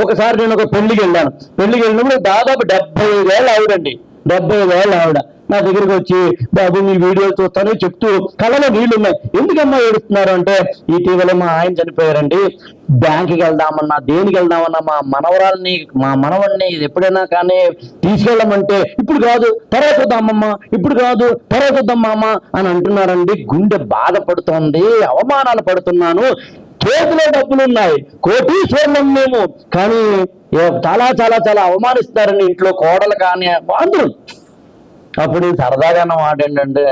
ఒకసారి నేను ఒక పెళ్లికి వెళ్ళినప్పుడు దాదాపు 75 ఏళ్ళు ఆవిడండి, 75 ఏళ్ళు ఆవిడ నా దగ్గరికి వచ్చి, బాబు మీ వీడియోలు చూస్తాను చెప్తూ కళ్ళలో నీళ్లు ఉన్నాయి. ఎందుకమ్మా ఏడుస్తున్నారు అంటే, ఇటీవల మా ఆయన చనిపోయారండి, బ్యాంకుకి వెళ్దామన్నా దేనికి వెళ్దామన్నా మా మనవడిని ఎప్పుడైనా కానీ తీసుకెళ్ళమంటే ఇప్పుడు కాదు తర్వాత వద్దామమ్మా, ఇప్పుడు కాదు తర్వాత వద్దామమ్మ అని అంటున్నారండి. గుండె బాధపడుతోంది, అవమానాలు పడుతున్నాను, చేతిలో డబ్బులు ఉన్నాయి, కోటీశ్వరులం మేము, కానీ చాలా చాలా చాలా అవమానిస్తారండి ఇంట్లో కోడలు కానీ అందరూ. అప్పుడు సరదాగా అన్న మాట ఏంటంటే,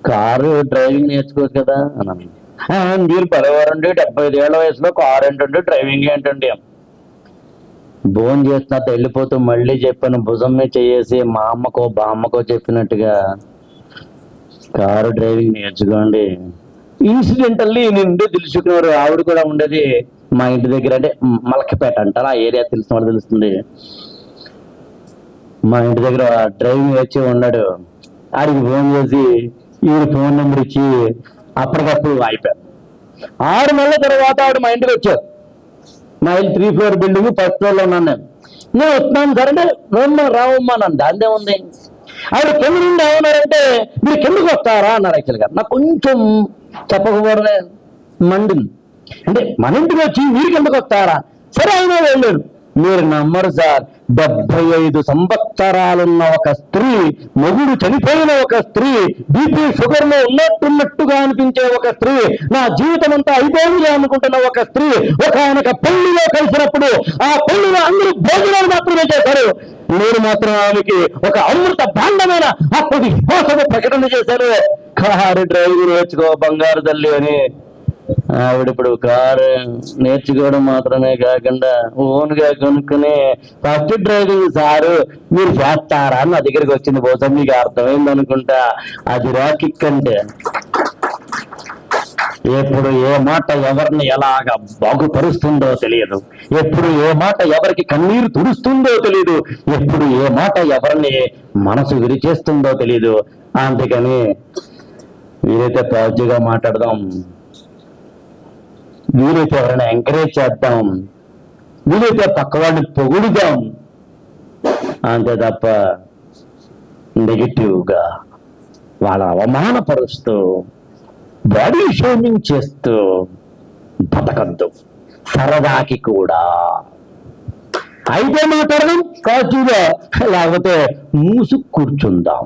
కారు డ్రైవింగ్ నేర్చుకోవచ్చు కదా అన్నాను. మీరు పదేవారండి, 75 ఏళ్ల వయసులో కారు ఏంటండి, డ్రైవింగ్ ఏంటండి. భోజనం చేస్తున్నా వెళ్ళిపోతూ మళ్ళీ చెప్పాను, భుజం మీద చేసి మా అమ్మకో బామ్మకో చెప్పినట్టుగా, కారు డ్రైవింగ్ నేర్చుకోండి. ఇన్సిడెంటల్లీ నేను తెలుసుకున్నారు, ఆవిడ కూడా ఉండేది మా ఇంటి దగ్గర, అంటే మలకపేట అంటారు ఆ ఏరియా, తెలిసిన వాళ్ళు తెలుస్తుంది. మా ఇంటి దగ్గర డ్రైవింగ్ వచ్చి ఉన్నాడు, ఆడికి ఫోన్ చేసి ఈవిడ ఫోన్ నెంబర్ ఇచ్చి అప్పటికప్పుడు అయిపోయాడు. 6 నెలల తర్వాత ఆవిడ మా ఇంటికి వచ్చారు. మా ఇల్లు 3 ఫ్లోర్ బిల్డింగ్, 1st ఫ్లోర్లో ఉన్నాను నేను వస్తున్నాను సార్ అంటే, రావమ్మా నన్ను, దాందే ఉంది. ఆవిడ కింద నుండి ఏమన్నారంటే, మీరు కిందకు వస్తారా అన్నారు. యాక్చువల్గా నాకు కొంచెం చెప్పకపోవడమే మండింది. అంటే మన ఇంటికి వచ్చి మీరు కిందకు వస్తారా, సరే అయినా వెళ్ళాడు. మీరు నమ్మరు సార్, 75 సంవత్సరాలున్న ఒక స్త్రీ, మొగుడు చనిపోయిన ఒక స్త్రీ, బీపీ షుగర్ లో ఉన్నట్టున్నట్టుగా అనిపించే ఒక స్త్రీ, నా జీవితం అంతా అయిపోయింది అనుకుంటున్న ఒక స్త్రీ, ఒక పెళ్లిలో కలిసినప్పుడు ఆ పెళ్లిలో అందరూ భోజనాలు మాత్రమే చేశారు, నేను మాత్రం ఆమెకి ఒక అమృత భాండమైన అప్పుడు విశ్వాసము ప్రకటన చేశాను, కారు డ్రైవింగ్ నేర్చుకో బంగారు తల్లి అని. ఆవిడ ఇప్పుడు కారు నేర్చుకోవడం మాత్రమే కాకుండా ఓన్ గా కొనుక్కుని ఫస్ట్ డ్రైవింగ్ సారు మీరు చేస్తారా అని నా దగ్గరికి వచ్చింది. బహుశా మీకు అర్థమైంది అనుకుంటా, అది రాకిక్ అంటే. ఎప్పుడు ఏ మాట ఎవరిని ఎలాగ బాగుపరుస్తుందో తెలియదు, ఎప్పుడు ఏ మాట ఎవరికి కన్నీరు తుడుస్తుందో తెలియదు, ఎప్పుడు ఏ మాట ఎవరిని మనసు విరిచేస్తుందో తెలియదు. అందుకని వీరైతే పాజిటివ్గా మాట్లాడదాం, వీలైతే ఎవరైనా ఎంకరేజ్ చేద్దాం, వీలైతే పక్క వాళ్ళని పొగుడుదాం, అంతే తప్ప నెగిటివ్గా వాళ్ళ అవమానపరుస్తూ బాడీ షేమింగ్ చేస్తూ బతకద్దు. సరదాకి కూడా అయితే మాట్లాడదాం పాజిటివ్గా, లేకపోతే మూసు కూర్చుందాం.